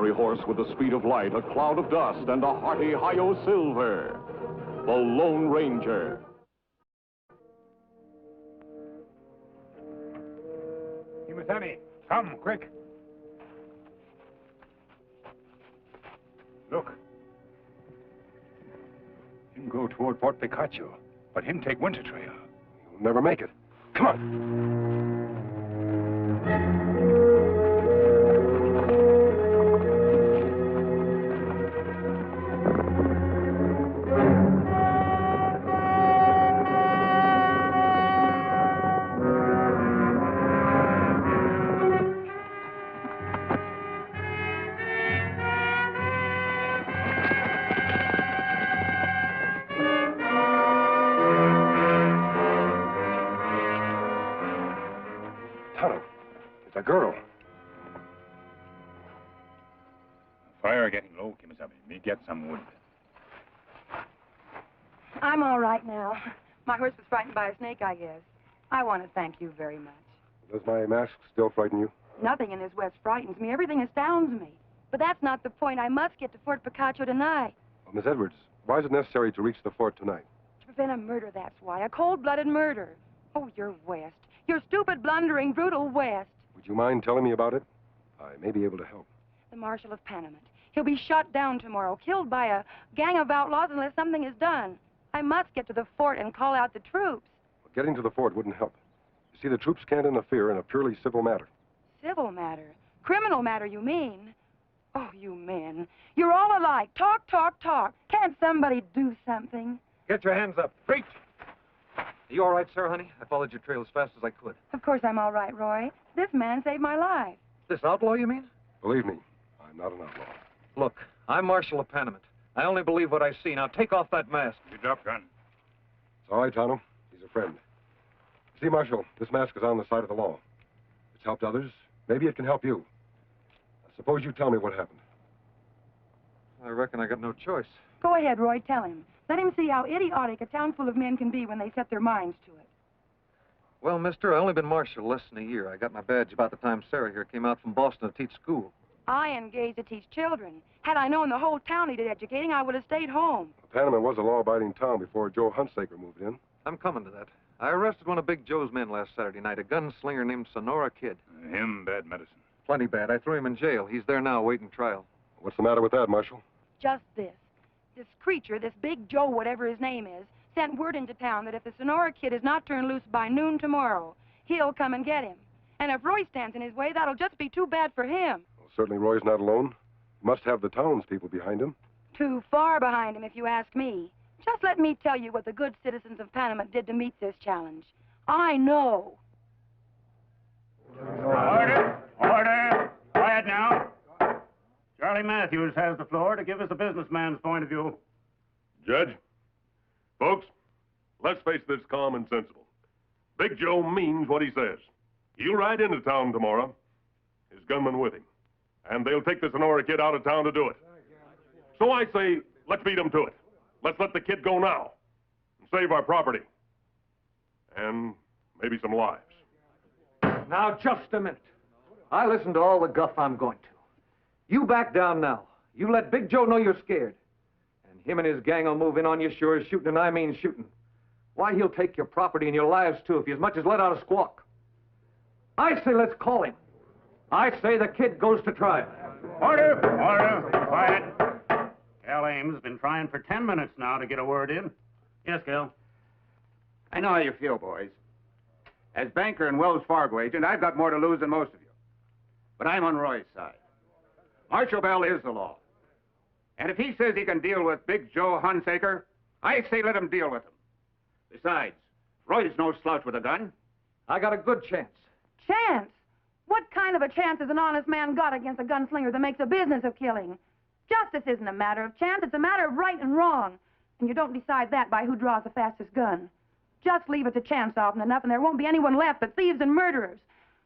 fiery horse with the speed of light, a cloud of dust, and a hearty hi-yo silver. The Lone Ranger. Kemo Sabe, come, quick. Look. Him go toward Fort Picacho, but him take Winter Trail. You'll never make it. Come on. Tonto, it's a girl. Fire getting low, Kemo Sabe. Me get some wood. I'm all right now. My horse was frightened by a snake, I guess. I want to thank you very much. Does my mask still frighten you? Nothing in this West frightens me. Everything astounds me. But that's not the point. I must get to Fort Picacho tonight. Well, Miss Edwards, why is it necessary to reach the fort tonight? To prevent a murder, that's why. A cold-blooded murder. Oh, you're West. You're stupid, blundering, brutal West. Would you mind telling me about it? I may be able to help. The Marshal of Panamint. He'll be shot down tomorrow, killed by a gang of outlaws unless something is done. I must get to the fort and call out the troops. Well, getting to the fort wouldn't help. You see, the troops can't interfere in a purely civil matter. Civil matter? Criminal matter, you mean? Oh, you men. You're all alike. Talk, talk, talk. Can't somebody do something? Get your hands up. Preach! Are you all right, sir, honey? I followed your trail as fast as I could. Of course I'm all right, Roy. This man saved my life. This outlaw, you mean? Believe me, I'm not an outlaw. Look, I'm Marshal of Panamint. I only believe what I see. Now take off that mask. You drop gun. It's all right, Tonto. He's a friend. See, Marshal, this mask is on the side of the law. It's helped others. Maybe it can help you. Suppose you tell me what happened. I reckon I got no choice. Go ahead, Roy. Tell him. Let him see how idiotic a town full of men can be when they set their minds to it. Well, mister, I only been marshal less than a year. I got my badge about the time Sarah here came out from Boston to teach school. I engaged to teach children. Had I known the whole town needed educating, I would have stayed home. Panama was a law-abiding town before Joe Hunsaker moved in. I'm coming to that. I arrested one of Big Joe's men last Saturday night, a gunslinger named Sonora Kid. Him bad medicine. Plenty bad. I threw him in jail. He's there now awaiting trial. What's the matter with that, Marshal? Just this. This creature, this Big Joe, whatever his name is, sent word into town that if the Sonora Kid is not turned loose by noon tomorrow, he'll come and get him. And if Roy stands in his way, that'll just be too bad for him. Well, certainly Roy's not alone. He must have the townspeople behind him. Too far behind him, if you ask me. Just let me tell you what the good citizens of Panamint did to meet this challenge. I know. Order! Order! Quiet now. Charlie Matthews has the floor to give us a businessman's point of view. Judge, folks, let's face this calm and sensible. Big Joe means what he says. He'll ride into town tomorrow, his gunman with him, and they'll take the Sonora Kid out of town to do it. So I say, let's beat him to it. Let's let the kid go now and save our property. And maybe some lives. Now, just a minute. I listened to all the guff I'm going to. You back down now. You let Big Joe know you're scared. And him and his gang will move in on you sure as shooting, and I mean shooting. Why, he'll take your property and your lives, too, if he as much as let out a squawk. I say let's call him. I say the kid goes to trial. Order! Order! Quiet. Cal Ames has been trying for 10 minutes now to get a word in. Yes, Cal? I know how you feel, boys. As banker and Wells Fargo agent, I've got more to lose than most of you. But I'm on Roy's side. Marshal Bell is the law. And if he says he can deal with Big Joe Hunsaker, I say let him deal with him. Besides, Roy's no slouch with a gun. I got a good chance. Chance? What kind of a chance has an honest man got against a gunslinger that makes a business of killing? Justice isn't a matter of chance, it's a matter of right and wrong. And you don't decide that by who draws the fastest gun. Just leave it to chance often enough, and there won't be anyone left but thieves and murderers.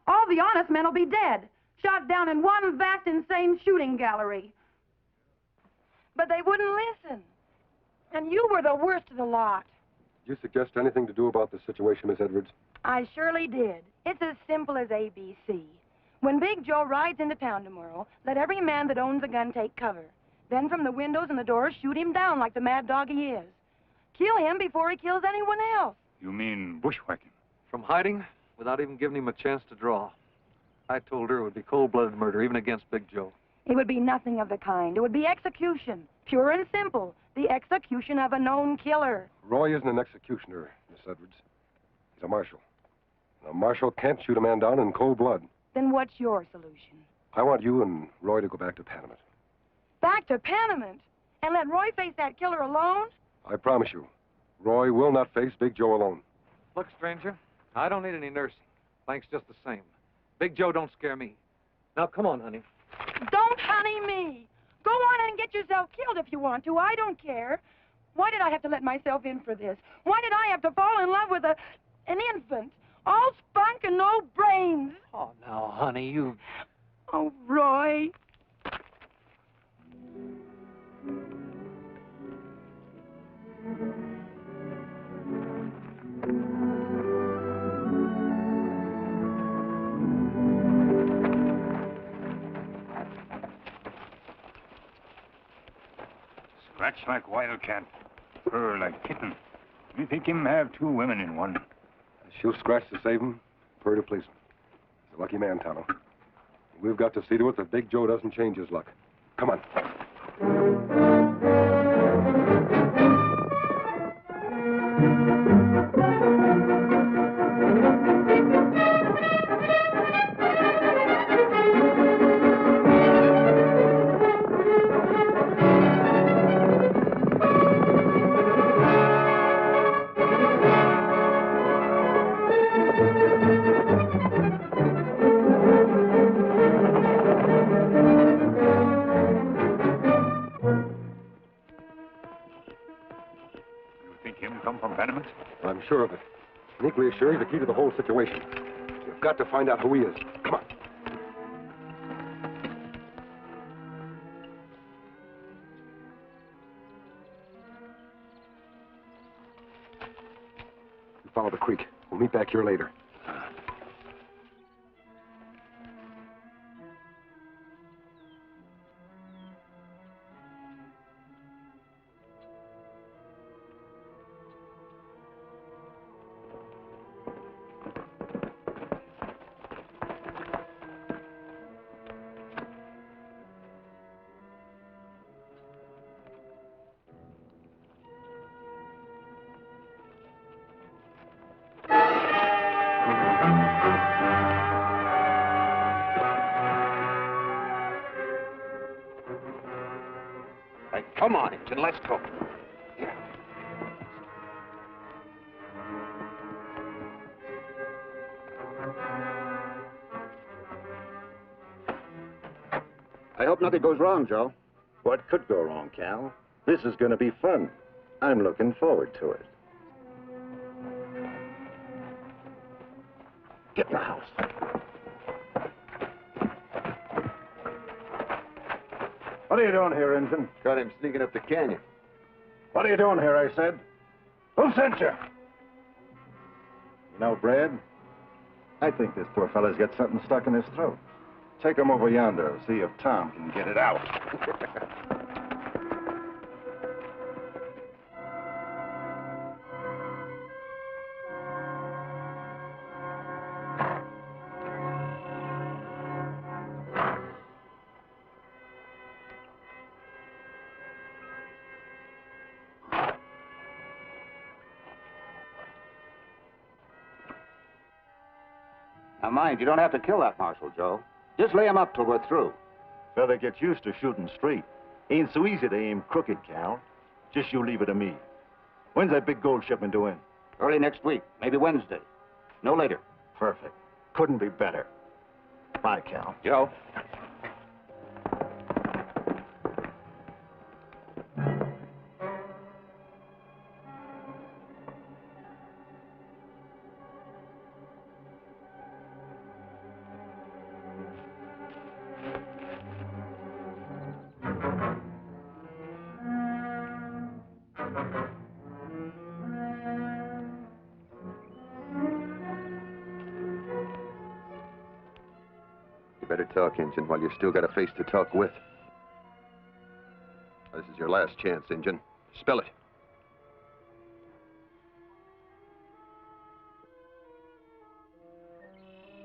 All the honest men will be dead, shot down in one vast, insane shooting gallery. But they wouldn't listen. And you were the worst of the lot. Did you suggest anything to do about the situation, Miss Edwards? I surely did. It's as simple as ABC. When Big Joe rides into town tomorrow, let every man that owns a gun take cover. Then from the windows and the doors, shoot him down like the mad dog he is. Kill him before he kills anyone else. You mean bushwhacking? From hiding, without even giving him a chance to draw. I told her it would be cold-blooded murder, even against Big Joe. It would be nothing of the kind. It would be execution. Pure and simple. The execution of a known killer. Roy isn't an executioner, Miss Edwards. He's a marshal. And a marshal can't shoot a man down in cold blood. Then what's your solution? I want you and Roy to go back to Panamint. Back to Panamint? And let Roy face that killer alone? I promise you, Roy will not face Big Joe alone. Look, stranger, I don't need any nursing. Thanks just the same. Big Joe don't scare me. Now, come on, honey. Don't honey me. Go on and get yourself killed if you want to. I don't care. Why did I have to let myself in for this? Why did I have to fall in love with an infant? All spunk and no brains. Oh, now, honey, you... Oh, Roy. Scratch like wildcat, purr like kitten. You think him have two women in one. She'll scratch to save him, purr to please him. He's a lucky man, Tonto. We've got to see to it that Big Joe doesn't change his luck. Come on. I'm sure of it. And equally as sure he's the key to the whole situation. You've got to find out who he is. Come on. You follow the creek. We'll meet back here later. Come on, Engine, let's go. I hope nothing goes wrong, Joe. What could go wrong, Cal? This is going to be fun. I'm looking forward to it. Get in the house. What are you doing here, Engine? Got him sneaking up the canyon. What are you doing here, I said? Who sent you? You know, Brad, I think this poor fella's got something stuck in his throat. Take him over yonder and see if Tom can get it out. Now, mind, you don't have to kill that Marshal, Joe. Just lay him up till we're through. Fella gets used to shooting straight. Ain't so easy to aim crooked, Cal. Just you leave it to me. When's that big gold shipment due in? Early next week, maybe Wednesday. No later. Perfect. Couldn't be better. Bye, Cal. Joe. Better talk, Injun, while you've still got a face to talk with. This is your last chance, Injun. Spell it.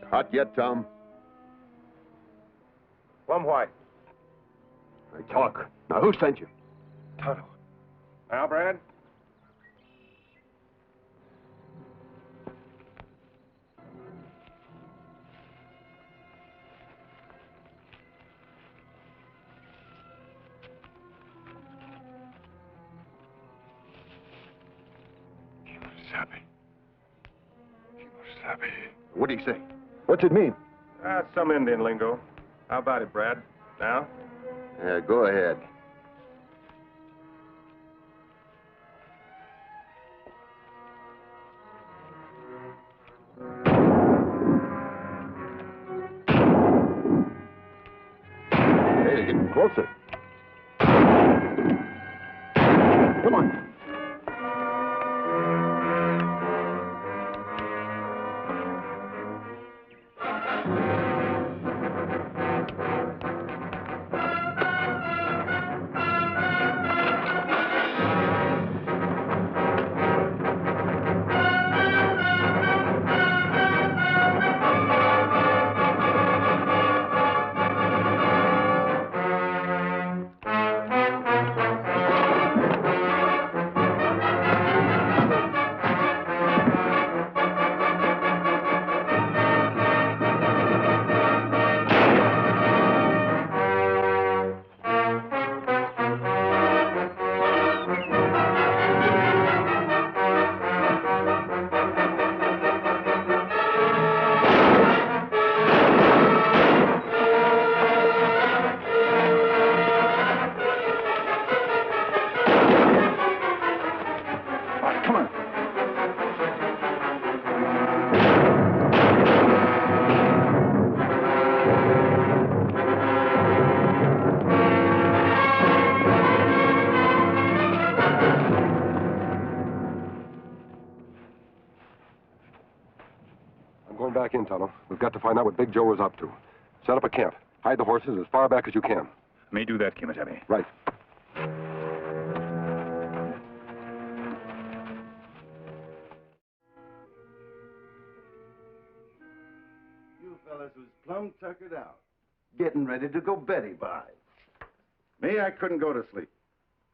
You hot yet, Tom? Plum white. I talk. Now, who sent you? Tonto. Now, Brad? Kemo Sabe. Kemo Sabe. What'd he say? What's it mean? Some Indian lingo. How about it, Brad? Now? Yeah, go ahead. Hey, you're getting closer. Come on. Going back in, Tonto. We've got to find out what Big Joe is up to. Set up a camp. Hide the horses as far back as you can. May do that, Kemo Sabe. Right. You fellas was plumb tuckered out. Getting ready to go Betty by. Me, I couldn't go to sleep.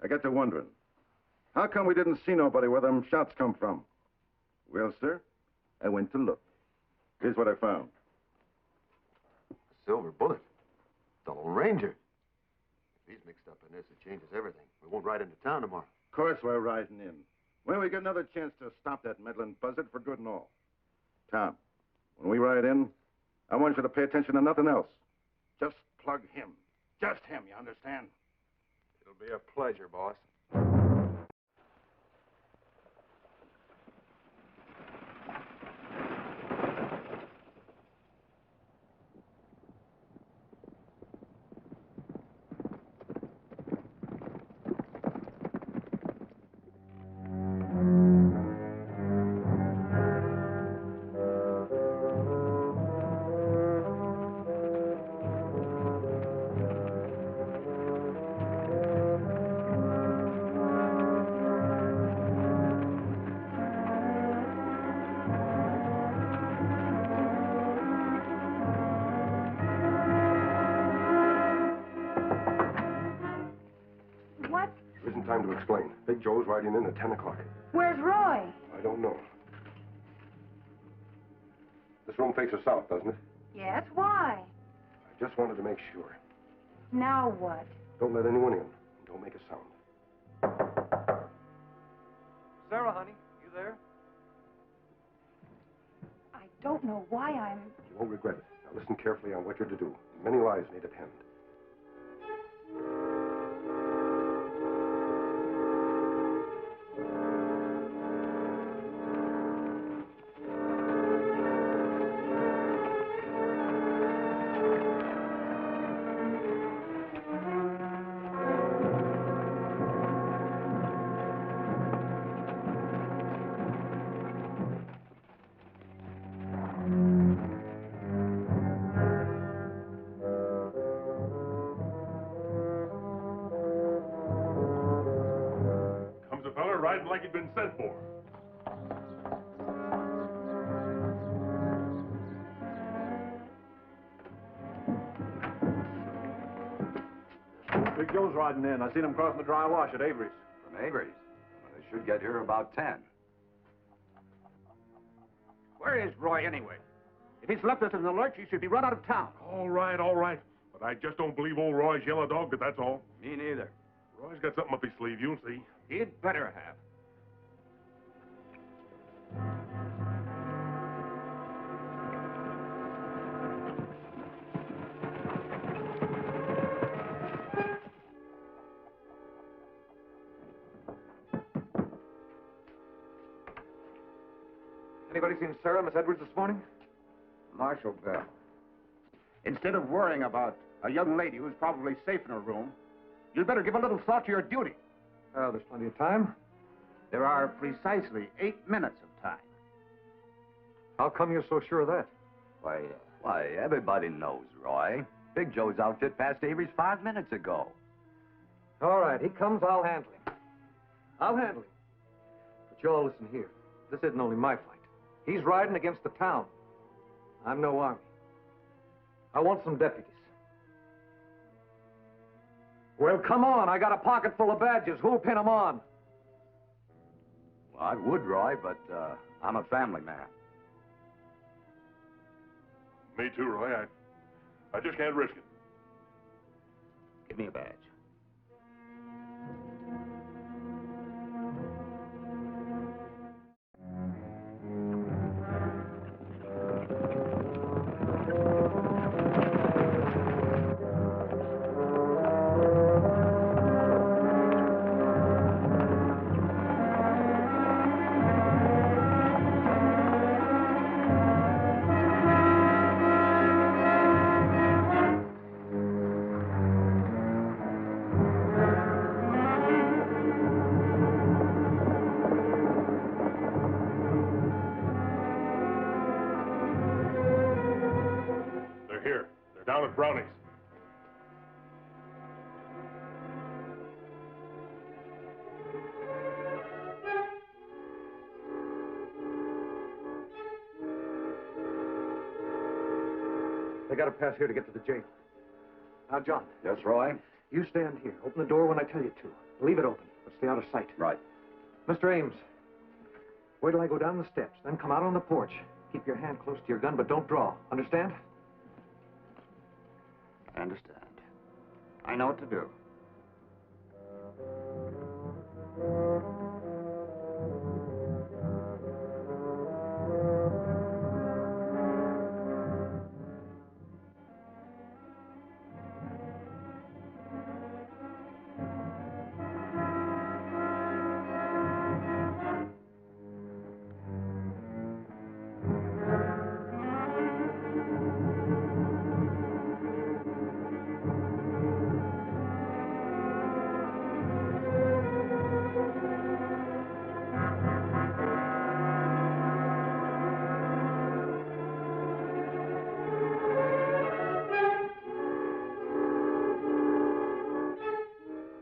I got to wondering. How come we didn't see nobody where them shots come from? Well, sir, I went to look. Here's what I found. Silver bullet. The Lone Ranger. If he's mixed up in this, it changes everything. We won't ride into town tomorrow. Of course we're riding in. When we get another chance to stop that meddling buzzard for good and all. Tom, when we ride in, I want you to pay attention to nothing else. Just plug him. Just him, you understand? It'll be a pleasure, boss. Time to explain. Big Joe's riding in at 10 o'clock. Where's Roy? I don't know. This room faces south, doesn't it? Yes, why? I just wanted to make sure. Now what? Don't let anyone in. Don't make a sound. Sarah, honey, you there? I don't know why I'm... You won't regret it. Now listen carefully on what you're to do. Many lives may depend. riding like he'd been sent for. Big Joe's riding in. I seen him crossing the dry wash at Avery's. From Avery's? Well, they should get here about 10. Where is Roy, anyway? If he's left us in the lurch, he should be run out of town. All right, all right. But I just don't believe old Roy's yellow dog, but that's all. Me neither. Roy's got something up his sleeve, you'll see. He'd better have. Anybody seen Sarah, Miss Edwards, this morning? Marshal Bell. Instead of worrying about a young lady who's probably safe in her room, you'd better give a little thought to your duty. Oh, there's plenty of time. There are precisely 8 minutes of time. How come you're so sure of that? Why, everybody knows, Roy. Big Joe's outfit passed Avery's 5 minutes ago. All right, he comes, I'll handle him. I'll handle him. But you all listen here. This isn't only my fight. He's riding against the town. I'm no army. I want some deputies. Well, come on. I got a pocket full of badges. Who'll pin them on? Well, I would, Roy, but I'm a family man. Me too, Roy. I just can't risk it. Give me a badge. Down at Brownie's. They got to pass here to get to the jail. Now, John. Yes, Roy? You stand here. Open the door when I tell you to. Leave it open, but stay out of sight. Right. Mr. Ames, wait till I go down the steps, then come out on the porch. Keep your hand close to your gun, but don't draw. Understand? I understand. I know what to do.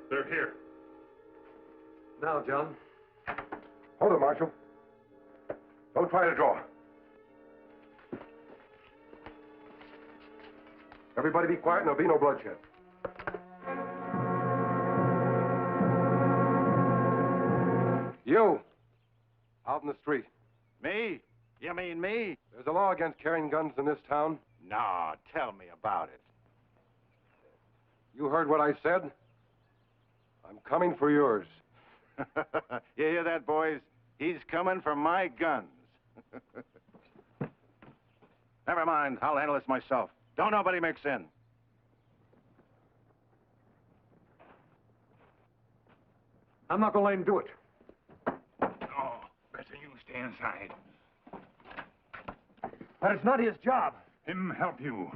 They're here. Now, John. Hold it, Marshal. Don't try to draw. Everybody be quiet and there'll be no bloodshed. You, out in the street. Me? You mean me? There's a law against carrying guns in this town. No, tell me about it. You heard what I said? I'm coming for yours. You hear that, boys? He's coming for my guns. Never mind, I'll handle this myself. Don't nobody mix in. I'm not going to let him do it. Oh, better you stay inside. But it's not his job. Him help you.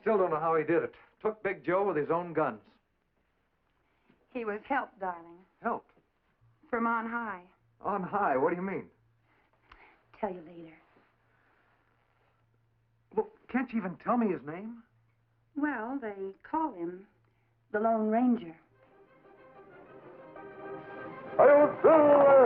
still don't know how he did it. Took Big Joe with his own guns. He was helped, darling. Helped? From on high. On high? What do you mean? Tell you later. Well, can't you even tell me his name? Well, they call him the Lone Ranger. Hi-yo, Silver!